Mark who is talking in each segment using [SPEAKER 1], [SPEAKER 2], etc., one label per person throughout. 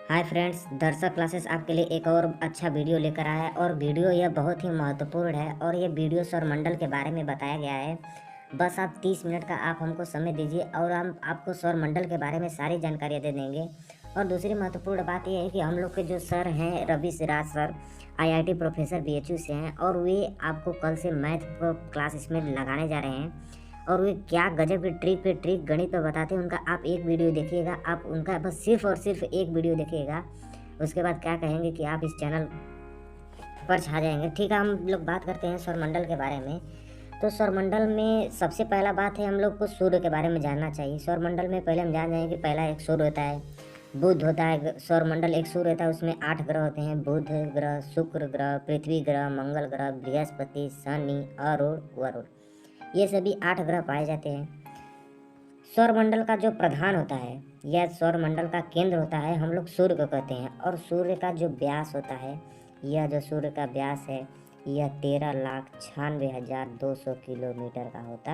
[SPEAKER 1] Hi friends, दर्शक classes आपके लिए एक और अच्छा वीडियो लेकर आया है और वीडियो यह बहुत ही महत्वपूर्ण है और ये वीडियो सौरमंडल के बारे में बताया गया है। बस आप 30 मिनट का आप हमको समय दीजिए और हम आपको सौरमंडल के बारे में सारी जानकारियाँ दे देंगे। और दूसरी महत्वपूर्ण बात यह है कि हम लोग के जो सर हैं Ravi Siraj sir, IIT professor BHU से हैं और वे आपको कल से मैथ क्लास इसमें लगाने जा रहे हैं। और वे क्या गजब की ट्रिक पे ट्रिक गणित पे बताते हैं, उनका आप एक वीडियो देखिएगा, आप उनका बस सिर्फ और सिर्फ एक वीडियो देखिएगा, उसके बाद क्या कहेंगे कि आप इस चैनल पर छा जाएंगे। ठीक है, हम लोग बात करते हैं सौरमंडल के बारे में। तो सौरमंडल में सबसे पहला बात है हम लोग को सूर्य के बारे में जानना चाहिए। सौरमंडल में पहले हम जान जाएंगे कि पहला एक सूर्य होता है, बुध होता है। सौरमंडल एक सूर्य होता है, उसमें 8 ग्रह होते हैं, बुध ग्रह, शुक्र ग्रह, पृथ्वी ग्रह, मंगल ग्रह, बृहस्पति, शनि, अरुण, वरुण, ये सभी 8 ग्रह पाए जाते हैं। सौरमंडल का जो प्रधान होता है या सौरमंडल का केंद्र होता है हम लोग सूर्य को कहते हैं। और सूर्य का जो व्यास होता है, यह जो सूर्य का व्यास है यह 13,96,200 किलोमीटर का होता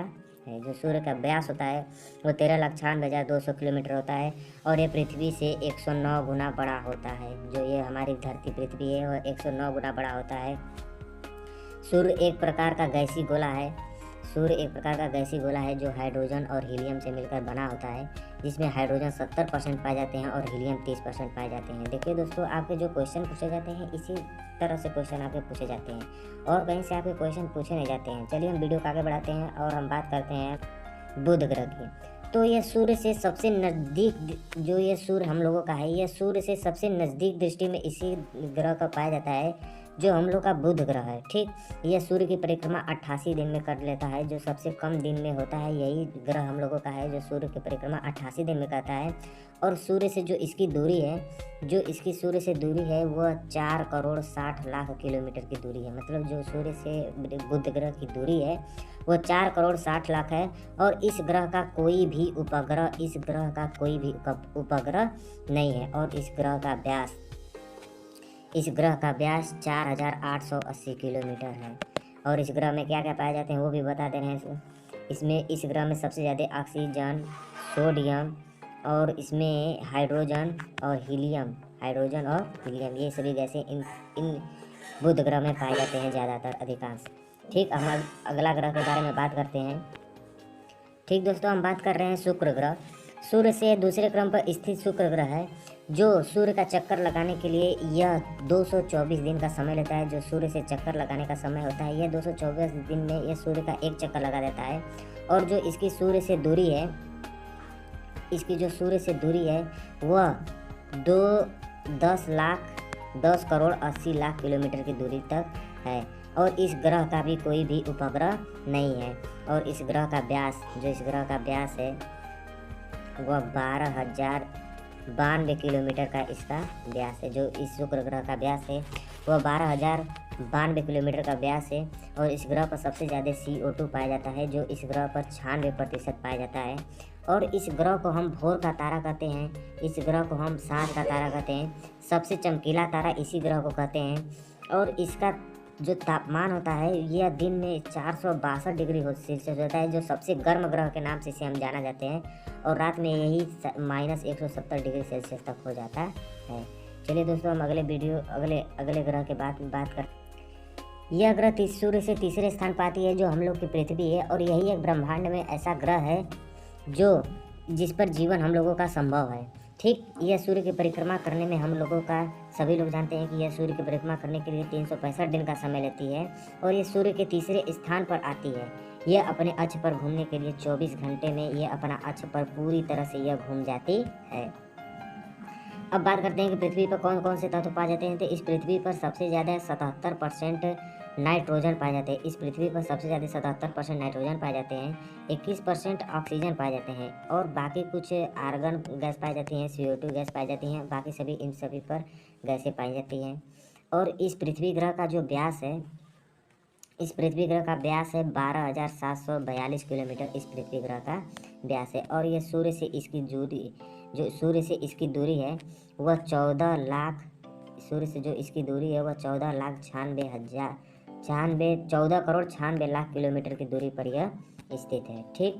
[SPEAKER 1] है। जो सूर्य का व्यास होता है वो 13,96,200 किलोमीटर होता है। और ये पृथ्वी से 109 गुना बड़ा होता है। जो ये हमारी धरती पृथ्वी है वह 109 गुना बड़ा होता है। सूर्य एक प्रकार का गैसीय गोला है। सूर्य एक प्रकार का गैसीय गोला है जो हाइड्रोजन और हीलियम से मिलकर बना होता है, जिसमें हाइड्रोजन 70% पाए जाते हैं और हीलियम 30% पाए जाते हैं। देखिए दोस्तों, आपके जो क्वेश्चन पूछे जाते हैं इसी तरह से क्वेश्चन आपके पूछे जाते हैं और कहीं से आपके क्वेश्चन पूछे नहीं जाते हैं। चलिए हम वीडियो को आगे बढ़ाते हैं और हम बात करते हैं बुध ग्रह की। तो ये सूर्य से सबसे नज़दीक, जो ये सूर्य हम लोगों का है, यह सूर्य से सबसे नज़दीक दृष्टि में इसी ग्रह का पाया जाता है जो हम लोग का बुध ग्रह है। ठीक, यह सूर्य की परिक्रमा 88 दिन में कर लेता है। जो सबसे कम दिन में होता है यही ग्रह हम लोगों का है जो सूर्य की परिक्रमा 88 दिन में करता है। और सूर्य से जो इसकी दूरी है, जो इसकी सूर्य से दूरी है वह 4,60,00,000 किलोमीटर की दूरी है। मतलब जो सूर्य से बुध ग्रह की दूरी है वह 4,60,00,000 है। और इस ग्रह का कोई भी उपग्रह, इस ग्रह का कोई भी उपग्रह नहीं है। और इस ग्रह का व्यास 4,880 किलोमीटर है। और इस ग्रह में क्या क्या पाए जाते हैं वो भी बता दे रहे हैं। इसमें इस ग्रह में सबसे ज़्यादा ऑक्सीजन, सोडियम और इसमें हाइड्रोजन और हीलियम, ये सभी गैसें इन बुध ग्रह में पाए जाते हैं ज़्यादातर, अधिकांश। ठीक, हम अगला ग्रह के बारे में बात करते हैं। ठीक दोस्तों, हम बात कर रहे हैं शुक्र ग्रह। सूर्य से दूसरे क्रम पर स्थित शुक्र ग्रह है जो सूर्य का चक्कर लगाने के लिए यह 224 दिन का समय लेता है। जो सूर्य से चक्कर लगाने का समय होता है यह 224 दिन में यह सूर्य का एक चक्कर लगा देता है। और जो इसकी सूर्य से दूरी है, इसकी जो सूर्य से दूरी है वह 10,10,80,00,000 किलोमीटर की दूरी तक है। और इस ग्रह का भी कोई भी उपग्रह नहीं है। और इस ग्रह का व्यास, जो इस ग्रह का व्यास है वह 12,092 किलोमीटर का इसका व्यास है। जो इस शुक्र ग्रह का व्यास है वह 12,092 किलोमीटर का व्यास है। और इस ग्रह पर सबसे ज़्यादा CO2 पाया जाता है, जो इस ग्रह पर 96% पाया जाता है। और इस ग्रह को हम भोर का तारा कहते हैं, इस ग्रह को हम सांझ का तारा कहते हैं। सबसे चमकीला तारा इसी ग्रह को कहते हैं। और इसका जो तापमान होता है यह दिन में 462 डिग्री सेल्सियस होता है, जो सबसे गर्म ग्रह के नाम से इसे हम जाना जाते हैं। और रात में यही -170 डिग्री सेल्सियस तक हो जाता है। चलिए दोस्तों, हम अगले ग्रह के बात कर। यह ग्रह सूर्य से तीसरे स्थान पाती है जो हम लोग की पृथ्वी है। और यही एक ब्रह्मांड में ऐसा ग्रह है जिस पर जीवन हम लोगों का संभव है। ठीक, यह सूर्य की परिक्रमा करने में हम लोगों का, सभी लोग जानते हैं कि यह सूर्य की परिक्रमा करने के लिए 365 दिन का समय लेती है। और यह सूर्य के तीसरे स्थान पर आती है। यह अपने अक्ष पर घूमने के लिए 24 घंटे में यह अपना अक्ष पर पूरी तरह से यह घूम जाती है। अब बात करते हैं कि पृथ्वी पर कौन कौन से तत्व पाए जाते हैं। तो इस पृथ्वी पर सबसे ज़्यादा 77% नाइट्रोजन पाए जाते हैं। इस पृथ्वी पर सबसे ज़्यादा 77% नाइट्रोजन पाए जाते हैं, 21% ऑक्सीजन पाए जाते हैं और बाकी कुछ आर्गन गैस पाई जाती हैं, CO2 गैस पाई जाती हैं। बाकी सभी इन सभी पर गैसें पाई जाती हैं। और इस पृथ्वी ग्रह का जो व्यास है, इस पृथ्वी ग्रह का व्यास है 12,742 किलोमीटर इस पृथ्वी ग्रह का व्यास है। और यह सूर्य से इसकी दूरी है वह 14 लाख, सूर्य से जो इसकी दूरी है वह 14,96,00,000 किलोमीटर की दूरी पर यह स्थित है। ठीक,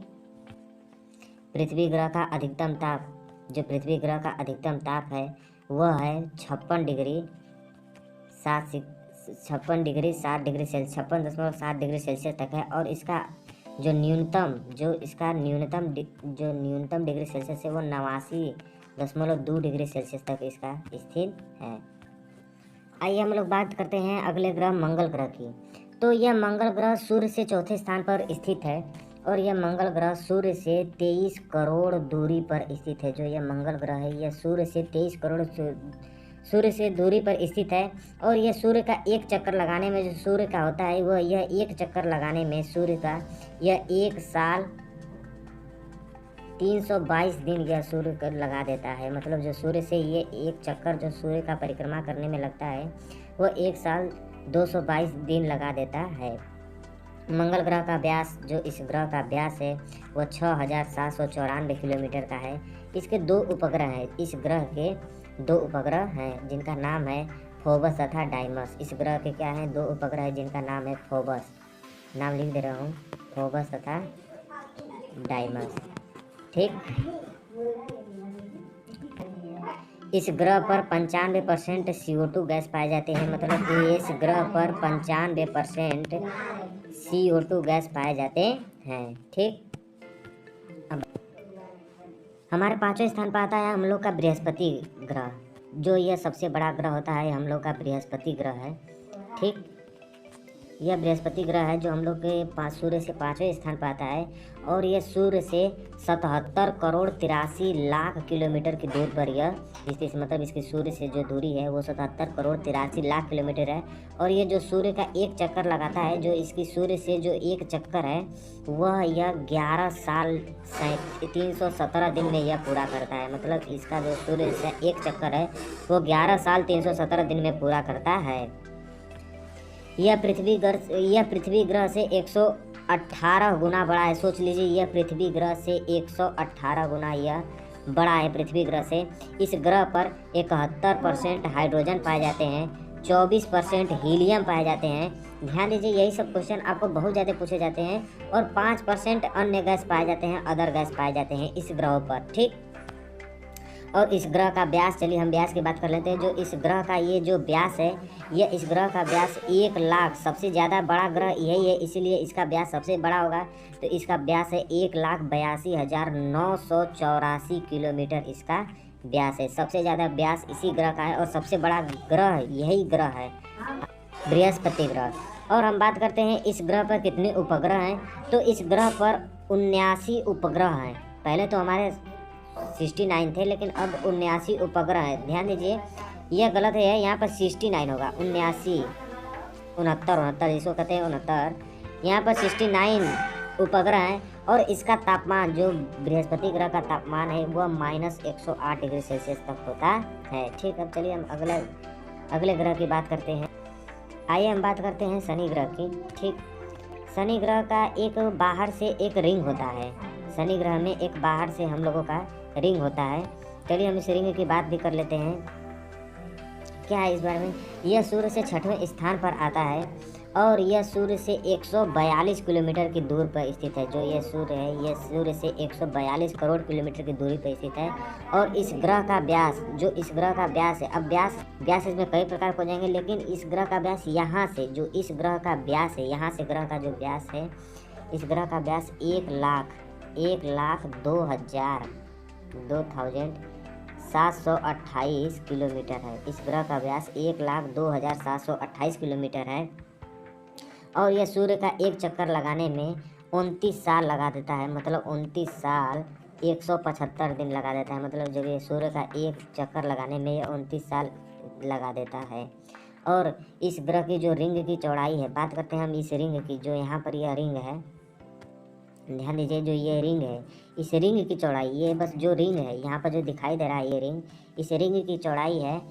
[SPEAKER 1] पृथ्वी ग्रह का अधिकतम ताप, जो पृथ्वी ग्रह का अधिकतम ताप है वह है 56.7 डिग्री तक है। और इसका जो न्यूनतम डिग्री सेल्सियस है वो 89.2 डिग्री सेल्सियस तक इसका स्थित है। आइए हम लोग बात करते हैं अगले ग्रह मंगल ग्रह की। तो यह मंगल ग्रह सूर्य से चौथे स्थान पर स्थित है और यह मंगल ग्रह सूर्य से 23 करोड़ दूरी पर स्थित है। जो यह मंगल ग्रह है यह सूर्य से 23 करोड़ सूर्य से दूरी पर स्थित है। और यह सूर्य का एक चक्कर लगाने में जो सूर्य का होता है वह यह एक चक्कर लगाने में सूर्य का यह 1 साल 322 दिन यह सूर्य कर लगा देता है। मतलब जो सूर्य से ये एक चक्कर जो सूर्य का परिक्रमा करने में लगता है वह 1 साल 222 दिन लगा देता है। मंगल ग्रह का व्यास जो इस ग्रह का व्यास है वह 6794 किलोमीटर का है। इसके 2 उपग्रह हैं। इस ग्रह के 2 उपग्रह हैं जिनका नाम है फोबस तथा डाइमस। इस ग्रह के क्या हैं 2 उपग्रह हैं जिनका नाम है फोबस, नाम लिख दे रहा हूँ, फोबस तथा डाइमस। ठीक, इस ग्रह पर 95% CO2 गैस पाए जाते हैं। मतलब कि इस ग्रह पर 95% CO2 गैस पाए जाते हैं। ठीक, अब हमारे 5वें स्थान पर आता है हम लोग का बृहस्पति ग्रह। जो यह सबसे बड़ा ग्रह होता है हम लोग का बृहस्पति ग्रह है। ठीक, यह बृहस्पति ग्रह है जो हम लोग के सूर्य से 5वें स्थान पर आता है और यह सूर्य से 77 करोड़ 83 लाख किलोमीटर की दूर पर यह स्थित। मतलब इसकी सूर्य से जो दूरी है वो 77 करोड़ 83 लाख किलोमीटर है। और ये जो सूर्य का एक चक्कर लगाता है, जो इसकी सूर्य से जो एक चक्कर है वह यह 11 साल 317 दिन में यह पूरा करता है। मतलब इसका जो सूर्य से एक चक्कर है वो 11 साल 317 दिन में पूरा करता है। यह पृथ्वी ग्रह से 118 गुना बड़ा है। सोच लीजिए, यह पृथ्वी ग्रह से 118 गुना यह बड़ा है पृथ्वी ग्रह से। इस ग्रह पर 71% हाइड्रोजन पाए जाते हैं, 24% हीलियम पाए जाते हैं। ध्यान दीजिए, यही सब क्वेश्चन आपको बहुत ज़्यादा पूछे जाते हैं। और 5% अन्य गैस पाए जाते हैं, अदर गैस पाए जाते हैं इस ग्रह पर। ठीक, और इस ग्रह का व्यास, चलिए हम व्यास की बात कर लेते हैं। जो इस ग्रह का ये जो व्यास है, यह इस ग्रह का व्यास 1 लाख, सबसे ज़्यादा बड़ा ग्रह यही है इसीलिए इसका व्यास सबसे बड़ा होगा। तो इसका व्यास है 1,82,984 किलोमीटर इसका व्यास है। सबसे ज़्यादा व्यास इसी ग्रह का है और सबसे बड़ा ग्रह यही ग्रह है, बृहस्पति ग्रह। और हम बात करते हैं इस ग्रह पर कितने उपग्रह हैं। तो इस ग्रह पर 79 उपग्रह हैं। पहले तो हमारे 69 थे लेकिन अब 79 उपग्रह है। ध्यान दीजिए, यह गलत है, यहाँ पर 69 होगा, 79 69 जिसको कहते हैं 69। यहाँ पर 69 उपग्रह हैं और इसका तापमान जो बृहस्पति ग्रह का तापमान है वह -108 डिग्री सेल्सियस तक होता है। ठीक, अब चलिए हम अगले ग्रह की बात करते हैं। आइए हम बात करते हैं शनि ग्रह की। ठीक, शनि ग्रह का एक बाहर से एक रिंग होता है। शनि ग्रह में एक बाहर से हम लोगों का रिंग होता है। चलिए हम इस रिंग की बात भी कर लेते हैं, क्या है इस बारे में। यह सूर्य से 6वें स्थान पर आता है और यह सूर्य से 142 किलोमीटर की दूर पर स्थित है। जो यह सूर्य है यह सूर्य से 142 करोड़ किलोमीटर की दूरी पर स्थित है। और इस ग्रह का व्यास, जो इस ग्रह का व्यास है, अब व्यास इसमें कई प्रकार हो जाएंगे, लेकिन इस ग्रह का व्यास यहाँ से, जो इस ग्रह का व्यास है, यहाँ से ग्रह का जो व्यास है, इस ग्रह का व्यास 1,02,728 किलोमीटर है। इस ग्रह का व्यास 1,02,728 किलोमीटर है। और यह सूर्य का एक चक्कर लगाने में 29 साल लगा देता है। मतलब 29 साल 175 दिन लगा देता है। मतलब जब ये सूर्य का एक चक्कर लगाने में ये 29 साल लगा देता है। और इस ग्रह की जो रिंग की चौड़ाई है, बात करते हैं हम इस रिंग की। जो यहाँ पर यह रिंग है, ध्यान दीजिए, जो ये रिंग है, इस रिंग की चौड़ाई, ये बस जो रिंग है यहाँ पर जो दिखाई दे रहा है ये रिंग, इस रिंग की चौड़ाई है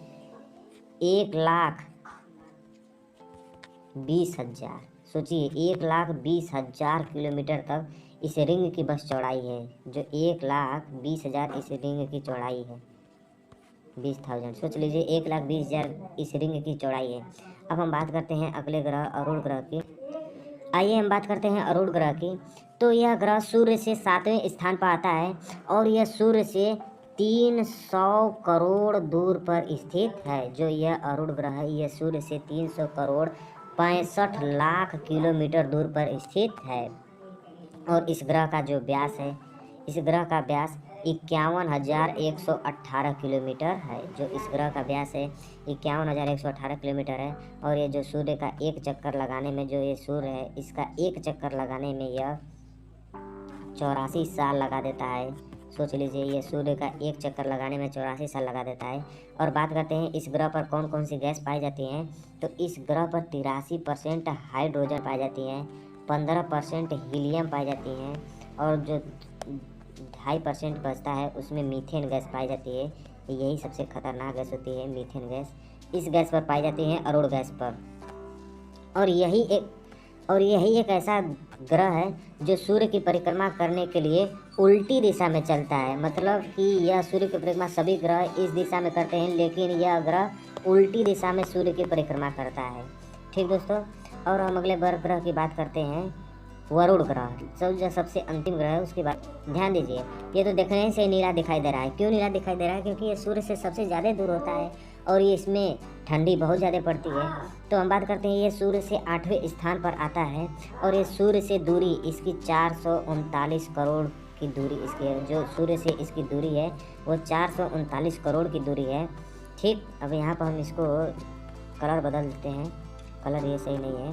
[SPEAKER 1] 1,20,000। सोचिए, 1,20,000 किलोमीटर तक इस रिंग की बस चौड़ाई है। जो 1,20,000 इस रिंग की चौड़ाई है, 20,000, सोच लीजिए 1,20,000 इस रिंग की चौड़ाई है। अब हम बात करते हैं अगले ग्रह अरुण ग्रह की। आइए हम बात करते हैं अरुण ग्रह की। तो यह ग्रह सूर्य से 7वें स्थान पर आता है और यह सूर्य से 300 करोड़ दूर पर स्थित है। जो यह अरुण ग्रह है यह सूर्य से 300 करोड़ 65 लाख किलोमीटर दूर पर स्थित है। और इस ग्रह का जो व्यास है, इस ग्रह का व्यास 51,118 किलोमीटर है। जो इस ग्रह का व्यास है 51,118 किलोमीटर है। और ये जो सूर्य का एक चक्कर लगाने में, जो ये सूर्य है इसका एक चक्कर लगाने में यह 84 साल लगा देता है। सोच लीजिए, ये सूर्य का एक चक्कर लगाने में 84 साल लगा देता है। और बात करते हैं इस ग्रह पर कौन कौन सी गैस पाई जाती हैं। तो इस ग्रह पर 83% हाइड्रोजन पाई जाती हैं, 15% हीलियम पाई जाती हैं, और जो 2.5% बचता है उसमें मीथेन गैस पाई जाती है। यही सबसे खतरनाक गैस होती है, मीथेन गैस। इस गैस पर पाई जाती है अरुण गैस पर। और यही एक ऐसा ग्रह है जो सूर्य की परिक्रमा करने के लिए उल्टी दिशा में चलता है। मतलब कि यह सूर्य की परिक्रमा, सभी ग्रह इस दिशा में करते हैं, लेकिन यह ग्रह उल्टी दिशा में सूर्य की परिक्रमा करता है। ठीक दोस्तों, और हम अगले ग्रह की बात करते हैं, वरुण ग्रह। जो सबसे अंतिम ग्रह है उसकी बात ध्यान दीजिए। ये तो देखने से नीला दिखाई दे रहा है। क्यों नीला दिखाई दे रहा है? क्योंकि ये सूर्य से सबसे ज़्यादा दूर होता है और ये इसमें ठंडी बहुत ज़्यादा पड़ती है। तो हम बात करते हैं, ये सूर्य से 8वें स्थान पर आता है। और ये सूर्य से दूरी इसकी 439 करोड़ की दूरी इसकी है। जो सूर्य से इसकी दूरी है वो 439 करोड़ की दूरी है। ठीक, अब यहाँ पर हम इसको कलर बदल देते हैं। कलर ये सही नहीं है।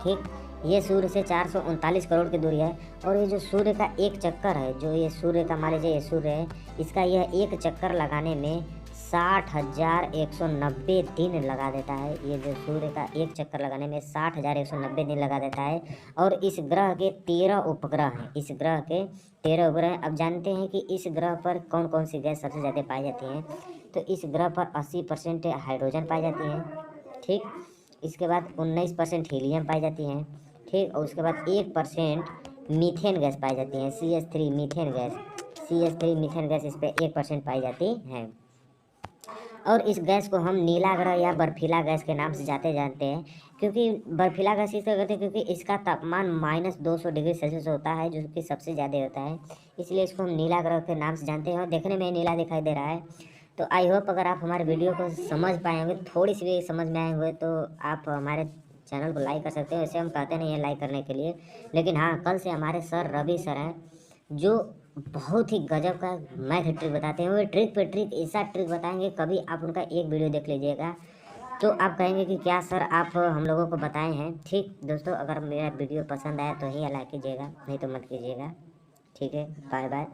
[SPEAKER 1] ठीक, ये सूर्य से 439 करोड़ की दूरी है। और ये जो सूर्य का एक चक्कर है, जो ये सूर्य का, मान लीजिए ये सूर्य है, इसका यह एक चक्कर लगाने में 60,190 दिन लगा देता है। ये जो सूर्य का एक चक्कर लगाने में 60,190 दिन लगा देता है। और इस ग्रह के 13 उपग्रह हैं। इस ग्रह के 13 उपग्रह हैं। अब जानते हैं कि इस ग्रह पर कौन कौन सी गैस सबसे ज़्यादा पाई जाती हैं। तो इस ग्रह पर 80% हाइड्रोजन पाई जाती है। ठीक, इसके बाद 19% हीलियम पाई जाती हैं। ठीक, और उसके बाद 1% मीथेन गैस पाई जाती है, CH3 methane gas. CH3 methane gas इस पर 1% पाई जाती है। और इस गैस को हम नीला ग्रह या बर्फीला गैस के नाम से जानते हैं। क्योंकि बर्फीला गैस इसलिए कहते हैं क्योंकि इसका तापमान -200 डिग्री सेल्सियस होता है, जो कि सबसे ज़्यादा होता है। इसलिए इसको हम नीला ग्रह के नाम से जानते हैं। और देखने में नीला दिखाई दे रहा है। तो आई होप अगर आप हमारे वीडियो को समझ पाए होंगे, थोड़ी सी भी समझ में आए हुए, तो आप हमारे चैनल को लाइक कर सकते हैं। वैसे हम कहते नहीं हैं लाइक करने के लिए, लेकिन हाँ, कल से हमारे सर रवि सर हैं जो बहुत ही गजब का मैथ ट्रिक बताते हैं। वो ट्रिक पे ट्रिक, ऐसा ट्रिक बताएंगे, कभी आप उनका एक वीडियो देख लीजिएगा तो आप कहेंगे कि क्या सर आप हम लोगों को बताए हैं। ठीक दोस्तों, अगर मेरा वीडियो पसंद आया तो ही लाइक कीजिएगा, नहीं तो मत कीजिएगा। ठीक है, बाय बाय।